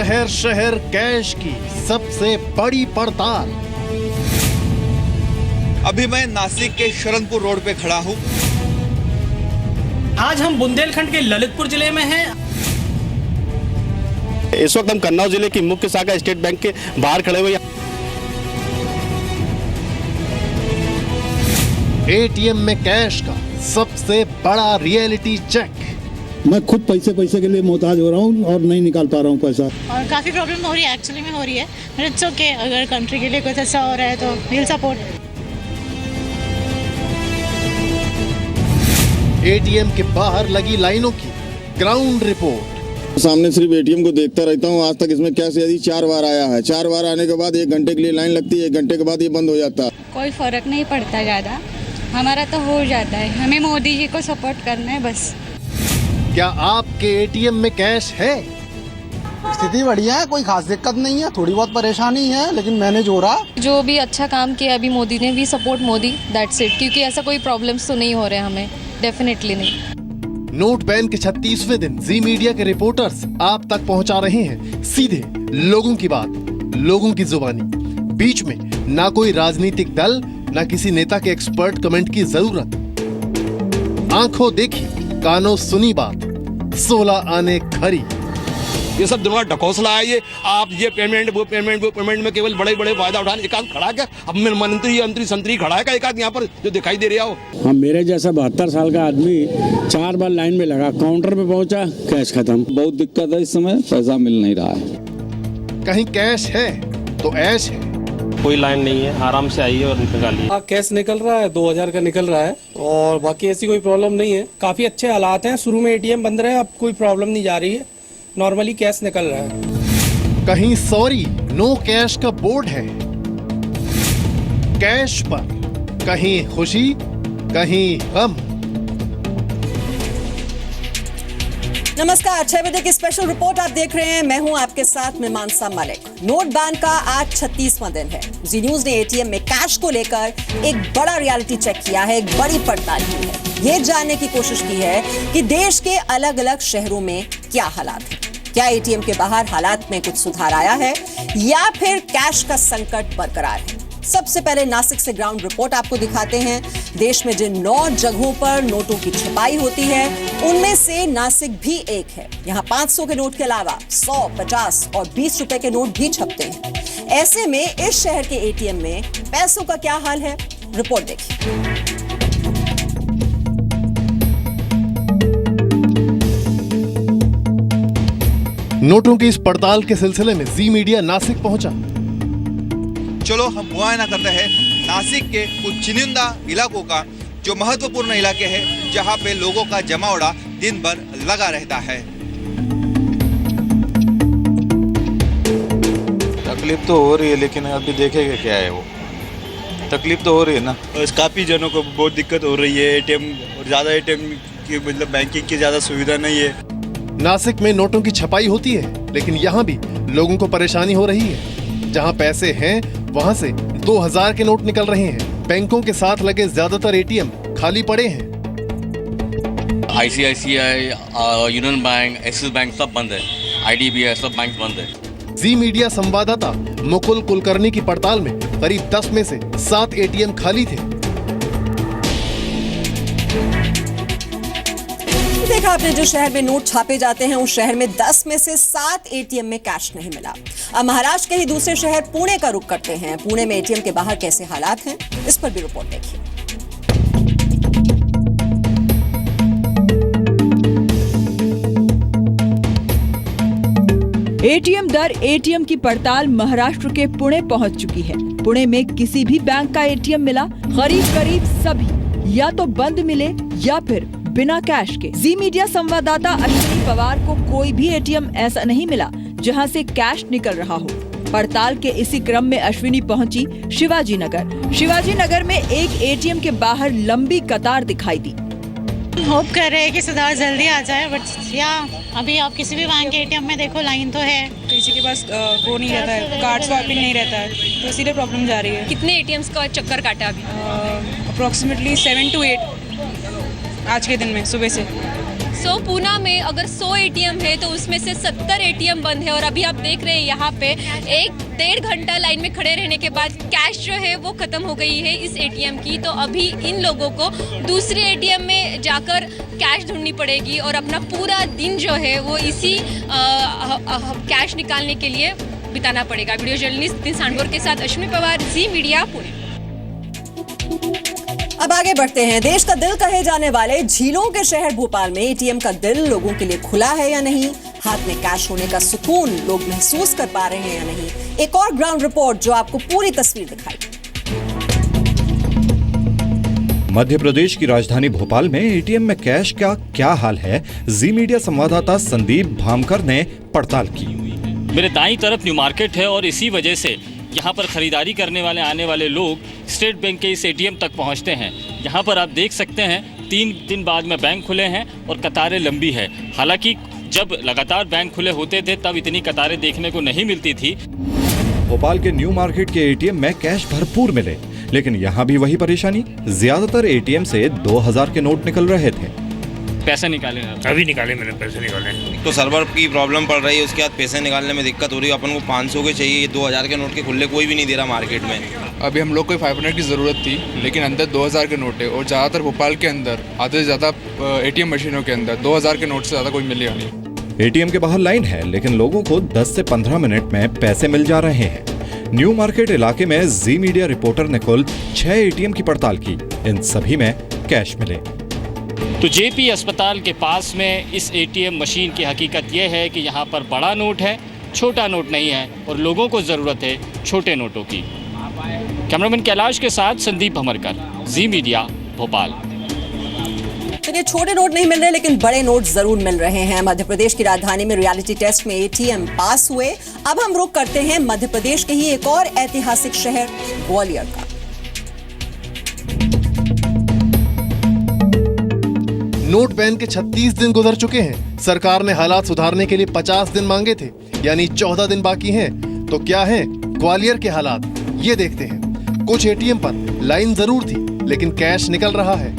शहर शहर कैश की सबसे बड़ी पड़ताल। अभी मैं नासिक के शरणपुर रोड पे खड़ा हूँ। आज हम बुंदेलखंड के ललितपुर जिले में हैं। इस वक्त हम कन्नौज जिले की मुख्य शाखा स्टेट बैंक के बाहर खड़े हुए। एटीएम में कैश का सबसे बड़ा रियलिटी चेक। मैं खुद पैसे के लिए मोहताज हो रहा हूँ और नहीं निकाल पा रहा हूँ पैसा, और काफ़ी प्रॉब्लम हो रही है, एक्चुअली में हो रही है। इट्स ओके, अगर कंट्री के लिए कुछ अच्छा हो रहा है तो विल सपोर्ट। एटीएम के बाहर लगी लाइनों की ग्राउंड रिपोर्ट। सामने सिर्फ एटीएम को देखता रहता हूँ। आज तक इसमें कैश यदि 4 बार आया है। 4 बार आने के बाद 1 घंटे के लिए लाइन लगती है, 1 घंटे के बाद ये बंद हो जाता है। कोई फर्क नहीं पड़ता ज़्यादा, हमारा तो हो जाता है। हमें मोदी जी को सपोर्ट करना है बस। क्या आपके एटीएम में कैश है? स्थिति बढ़िया है, कोई खास दिक्कत नहीं है। थोड़ी बहुत परेशानी है लेकिन मैनेज हो रहा। जो भी अच्छा काम किया अभी मोदी ने, भी सपोर्ट मोदी, दैट्स इट। क्योंकि ऐसा कोई प्रॉब्लम्स तो नहीं हो रहे हमें, डेफिनेटली नहीं। नोट बैन के 36वें दिन जी मीडिया के रिपोर्टर्स आप तक पहुंचा रहे हैं सीधे लोगों की बात, लोगों की जुबानी। बीच में ना कोई राजनीतिक दल, ना किसी नेता के एक्सपर्ट कमेंट की जरूरत। आंखों देखी, कानों सुनी बात, 16 आने खरी। ये सब दुनिया ढकोसला है। ये आप ये पेमेंट वो पेमेंट में केवल बड़े बड़े फायदा उठाने। एक आध खड़ा क्या अब मंत्री संतरी खड़ा है क्या एक आध यहाँ पर जो दिखाई दे रहा हो? हाँ, मेरे जैसा 72 साल का आदमी 4 बार लाइन में लगा, काउंटर पे पहुंचा, कैश खत्म। बहुत दिक्कत है, इस समय पैसा मिल नहीं रहा है। कहीं कैश है तो ऐश है। कोई लाइन नहीं है, आराम से आइए और निकालिए। कैश निकल रहा है, 2000 का निकल रहा है और बाकी ऐसी कोई प्रॉब्लम नहीं है। काफी अच्छे हालात हैं। शुरू में एटीएम बंद रहे, अब कोई प्रॉब्लम नहीं जा रही है, नॉर्मली कैश निकल रहा है। कहीं सॉरी नो कैश का बोर्ड है कैश पर, कहीं खुशी कहीं गम। नमस्कार, 6 बजे की स्पेशल रिपोर्ट आप देख रहे हैं। मैं हूं आपके साथ में मानसा मलिक। नोट बैन का आज 36वां दिन है। जी न्यूज ने एटीएम में कैश को लेकर एक बड़ा रियलिटी चेक किया है, एक बड़ी पड़ताल की है। ये जानने की कोशिश की है कि देश के अलग अलग शहरों में क्या हालात है। क्या एटीएम के बाहर हालात में कुछ सुधार आया है या फिर कैश का संकट बरकरार है। सबसे पहले नासिक से ग्राउंड रिपोर्ट आपको दिखाते हैं। देश में जिन 9 जगहों पर नोटों की छपाई होती है उनमें से नासिक भी एक है। यहाँ 500 के नोट के अलावा 100, 50 और 20 रुपए के नोट भी छपते हैं। ऐसे में इस शहर के एटीएम में पैसों का क्या हाल है, रिपोर्ट देखिए। नोटों की इस पड़ताल के सिलसिले में जी मीडिया नासिक पहुंचा। चलो हम मुआयना करते हैं नासिक के कुछ चुनिंदा इलाकों का, जो महत्वपूर्ण इलाके हैं जहां पे लोगों का जमावड़ा दिन भर लगा रहता है। तकलीफ तो हो रही है लेकिन अभी देखेंगे क्या है। वो तकलीफ तो हो रही है ना। काफ़ी जनों को बहुत दिक्कत हो रही है। एटीएम और ज़्यादा एटीएम की मतलब बैंकिंग की ज़्यादा सुविधा नहीं है। नासिक में नोटों की छपाई होती है लेकिन यहाँ भी लोगों को परेशानी हो रही है। जहाँ पैसे हैं वहाँ से 2000 के नोट निकल रहे हैं। बैंकों के साथ लगे ज्यादातर एटीएम खाली पड़े हैं। ICICI, union bank, axis bank सब बंद है। IDBI सब बैंक बंद है। जी मीडिया संवाददाता मुकुल कुलकर्णी की पड़ताल में करीब 10 में से 7 एटीएम खाली थे। देखा आपने, जो शहर में नोट छापे जाते हैं उस शहर में 10 में से 7 एटीएम में कैश नहीं मिला। अब महाराष्ट्र के ही दूसरे शहर पुणे का रुख करते हैं। पुणे में एटीएम के बाहर कैसे हालात हैं, इस पर भी रिपोर्ट देखिए। एटीएम दर एटीएम की पड़ताल महाराष्ट्र के पुणे पहुंच चुकी है। पुणे में किसी भी बैंक का एटीएम मिला, करीब सभी या तो बंद मिले या फिर बिना कैश के। जी मीडिया संवाददाता अश्विनी पवार को कोई भी एटीएम ऐसा नहीं मिला जहां से कैश निकल रहा हो। पड़ताल के इसी क्रम में अश्विनी पहुंची शिवाजी नगर में एक एटीएम के बाहर लंबी कतार दिखाई दी। होप कर रहे हैं कि सुधार जल्दी आ जाए, बट या अभी आप किसी भी बैंक के एटीएम में देखो लाइन तो है, किसी के पास वो नहीं रहता है, कार्ड स्वाइपिंग नहीं रहता है, तो इसीलिए प्रॉब्लम जा रही है। कितने एटीएम्स का चक्कर काटा अभी? अप्रोक्सीमेटली 7 to 8 आज के दिन में, सुबह से सो पूना में अगर 100 एटीएम है तो उसमें से 70 एटीएम बंद है और अभी आप देख रहे हैं यहाँ पे 1-1.5 घंटा लाइन में खड़े रहने के बाद कैश जो है वो खत्म हो गई है इस एटीएम की। तो अभी इन लोगों को दूसरे एटीएम में जाकर कैश ढूंढनी पड़ेगी और अपना पूरा दिन जो है वो इसी कैश निकालने के लिए बिताना पड़ेगा। वीडियो जर्नलिस्ट नितिन सांडवर के साथ अश्विनी पवार, जी मीडिया, पुणे। अब आगे बढ़ते हैं। देश का दिल कहे जाने वाले झीलों के शहर भोपाल में एटीएम का दिल लोगों के लिए खुला है या नहीं, हाथ में कैश होने का सुकून लोग महसूस कर पा रहे हैं या नहीं। एक और ग्राउंड रिपोर्ट जो आपको पूरी तस्वीर दिखाई। मध्य प्रदेश की राजधानी भोपाल में एटीएम में कैश का क्या हाल है, जी मीडिया संवाददाता संदीप भामकर ने पड़ताल की। मेरे दाईं तरफ न्यू मार्केट है और इसी वजह से यहाँ पर खरीदारी करने वाले आने वाले लोग स्टेट बैंक के इस एटीएम तक पहुँचते हैं। यहाँ पर आप देख सकते हैं 3 दिन बाद में बैंक खुले हैं और कतारें लंबी है। हालांकि जब लगातार बैंक खुले होते थे तब इतनी कतारें देखने को नहीं मिलती थी। भोपाल के न्यू मार्केट के एटीएम में कैश भरपूर मिले, लेकिन यहाँ भी वही परेशानी, ज्यादातर एटीएम से 2000 के नोट निकल रहे थे। पैसे निकाले अभी निकाले मैंने, पैसे निकाले। तो सर्वर की प्रॉब्लम पड़ रही है, उसके बाद पैसे निकालने में दिक्कत हो रही है। अपन को 500 के चाहिए, 2000 के नोट के खुले कोई भी नहीं दे रहा मार्केट में। अभी हम लोग को 500 की ज़रूरत थी, लेकिन अंदर 2000 के नोट है और ज़्यादातर भोपाल के अंदर आधे से ज़्यादा एटीएम मशीनों के अंदर 2000 के नोट से ज़्यादा कोई मिलेगा नहीं। एटीएम के बाहर लाइन है, लेकिन लोगों को 10 से 15 मिनट में पैसे मिल जा रहे हैं। न्यू मार्केट इलाके में जी मीडिया रिपोर्टर ने कुल 6 एटीएम की पड़ताल की, इन सभी में कैश मिले। तो जेपी अस्पताल के पास में इस एटीएम मशीन की हकीकत यह है कि यहाँ पर बड़ा नोट है, छोटा नोट नहीं है और लोगों को ज़रूरत है छोटे नोटों की। कैमरामैन कैलाश के साथ संदीप भमरकर, जी मीडिया, भोपाल। चलिए, छोटे नोट नहीं मिल रहे लेकिन बड़े नोट जरूर मिल रहे हैं। मध्य प्रदेश की राजधानी में रियलिटी टेस्ट में एटीएम पास हुए। अब हम रुख करते हैं मध्य प्रदेश के ही एक और ऐतिहासिक शहर ग्वालियर का। नोट बैन के 36 दिन गुजर चुके हैं। सरकार ने हालात सुधारने के लिए 50 दिन मांगे थे, यानी 14 दिन बाकी हैं। तो क्या है ग्वालियर के हालात, ये देखते हैं। कुछ एटीएम पर लाइन जरूर थी, लेकिन कैश निकल रहा है।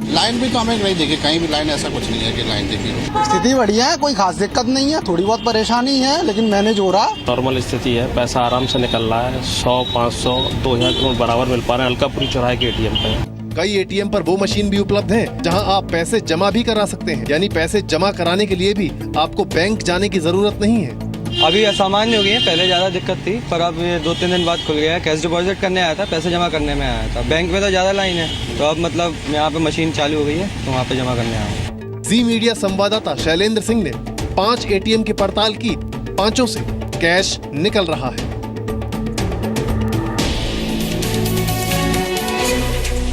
लाइन भी तो हमें नहीं देखी, कहीं भी लाइन ऐसा कुछ नहीं है कि लाइन देखी। स्थिति बढ़िया है, कोई खास दिक्कत नहीं है, थोड़ी बहुत परेशानी है लेकिन मैनेज हो रहा। नॉर्मल स्थिति है, पैसा आराम से निकल रहा है। 100, 500, 2000 के नोट बराबर मिल पा रहे हैं अलकापुरी चौराहे के एटीएम पे। कई एटीएम पर वो मशीन भी उपलब्ध है जहां आप पैसे जमा भी करा सकते हैं, यानी पैसे जमा कराने के लिए भी आपको बैंक जाने की जरूरत नहीं है। अभी असामान्य हो गई है, पहले ज्यादा दिक्कत थी पर अब ये 2-3 दिन बाद खुल गया है। कैश डिपॉजिट करने आया था, पैसे जमा करने में आया था। बैंक में तो ज्यादा लाइन है, तो अब मतलब यहाँ पे मशीन चालू हो गई है तो वहाँ पे जमा करने आया। जी मीडिया संवाददाता शैलेंद्र सिंह ने 5 एटीएम की पड़ताल की, 5 से कैश निकल रहा है।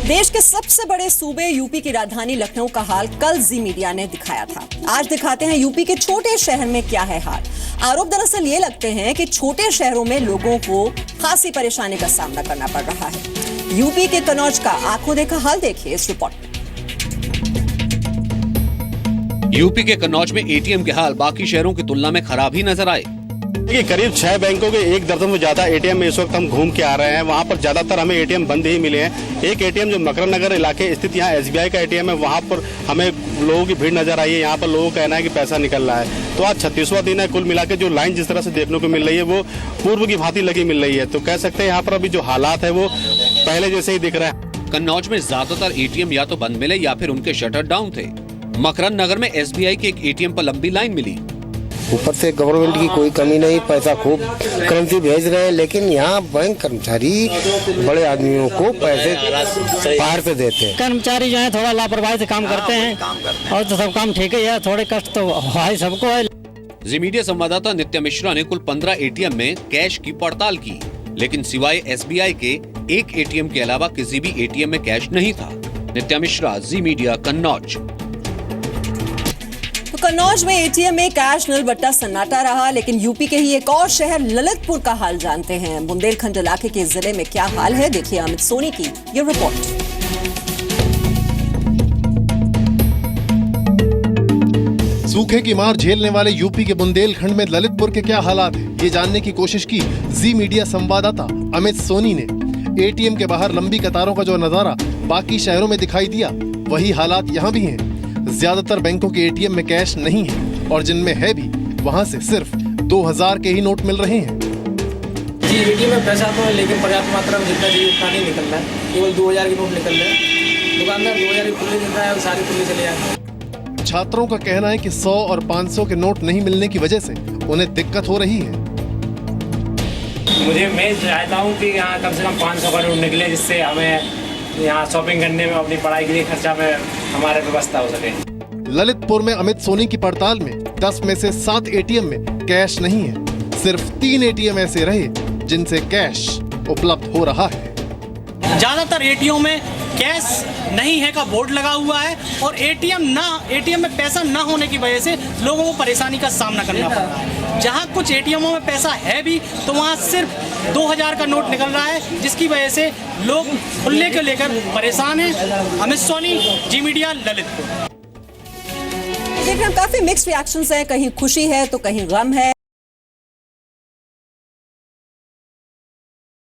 देश के सबसे बड़े सूबे यूपी की राजधानी लखनऊ का हाल कल जी मीडिया ने दिखाया था। आज दिखाते हैं यूपी के छोटे शहर में क्या है हाल। आरोप दरअसल ये लगते हैं कि छोटे शहरों में लोगों को खासी परेशानी का सामना करना पड़ रहा है। यूपी के कन्नौज का आंखों देखा हाल देखिए इस रिपोर्ट में। यूपी के कन्नौज में एटीएम के हाल बाकी शहरों की तुलना में खराब ही नजर आए। देखिए, करीब 6 बैंकों के 1 दर्जन से ज्यादा एटीएम में इस वक्त हम घूम के आ रहे हैं। वहाँ पर ज्यादातर हमें एटीएम बंद ही मिले हैं। एक एटीएम जो मकरन नगर इलाके स्थित यहाँ एसबीआई का एटीएम है, वहाँ पर हमें लोगों की भीड़ नजर आई है। यहाँ पर लोगों का कहना है कि पैसा निकल रहा है। तो आज 36वां दिन है। कुल मिला के जो लाइन जिस तरह से देखने को मिल रही है वो पूर्व की भांति लगी मिल रही है। तो कह सकते हैं यहाँ पर अभी जो हालात है वो पहले जैसे ही दिख रहा है। कन्नौज में ज्यादातर एटीएम या तो बंद मिले या फिर उनके शटर डाउन थे। मकरन नगर में एसबीआई के एक एटीएम पर लंबी लाइन मिली। ऊपर से गवर्नमेंट की कोई कमी नहीं, पैसा खूब करेंसी भेज रहे हैं, लेकिन यहाँ बैंक कर्मचारी बड़े आदमियों को पैसे बाहर से देते हैं। कर्मचारी जो है थोड़ा लापरवाही से काम करते हैं और तो सब काम ठीक ही है, थोड़े कष्ट तो है सबको है। जी मीडिया संवाददाता नित्या मिश्रा ने कुल 15 एटीएम में कैश की पड़ताल की, लेकिन सिवाय एसबीआई के एक एटीएम के अलावा किसी भी एटीएम में कैश नहीं था। नित्या मिश्रा, जी मीडिया, कन्नौज। तो कन्नौज में एटीएम में कैश नल बट्टा सन्नाटा रहा, लेकिन यूपी के ही एक और शहर ललितपुर का हाल जानते हैं। बुंदेलखंड इलाके के जिले में क्या हाल है, देखिए अमित सोनी की ये रिपोर्ट। सूखे की मार झेलने वाले यूपी के बुंदेलखंड में ललितपुर के क्या हालात हैं, ये जानने की कोशिश की जी मीडिया संवाददाता अमित सोनी ने। एटीएम के बाहर लंबी कतारों का जो नजारा बाकी शहरों में दिखाई दिया, वही हालात यहाँ भी हैं। ज्यादातर बैंकों के एटीएम में कैश नहीं है और जिनमें है भी वहां से सिर्फ 2000 के ही नोट मिल रहे हैं। जी एटीएम में पैसा तो है लेकिन पर्याप्त मात्रा में जितना चाहिए उतना नहीं निकल रहा है, केवल 2000 के नोट निकल रहे हैं। दुकानदार 2000 की खुले देता है और सारी खुले चले जाते हैं। छात्रों का कहना है कि 100 और 500 के नोट नहीं मिलने की वजह से उन्हें दिक्कत हो रही है। मैं चाहता हूँ कि यहाँ कम से कम 500 का नोट निकले, जिससे हमें यहाँ शॉपिंग करने में, अपनी पढ़ाई के लिए खर्चा में हमारे व्यवस्था हो सके। ललितपुर में अमित सोनी की पड़ताल में 10 में से 7 एटीएम में कैश नहीं है। सिर्फ 3 एटीएम ऐसे रहे जिनसे कैश उपलब्ध हो रहा है। ज्यादातर एटीएम में कैश नहीं है का बोर्ड लगा हुआ है और एटीएम में पैसा ना होने की वजह से लोगों को परेशानी का सामना करना पड़ रहा है। जहां कुछ एटीएमों में पैसा है भी तो वहां सिर्फ 2000 का नोट निकल रहा है, जिसकी वजह से लोग खुले को लेकर परेशान हैं। अमित सोनी, जी मीडिया, ललितपुर। देखिए, काफी मिक्स्ड रिएक्शंस हैं, कहीं खुशी है तो कहीं गम है।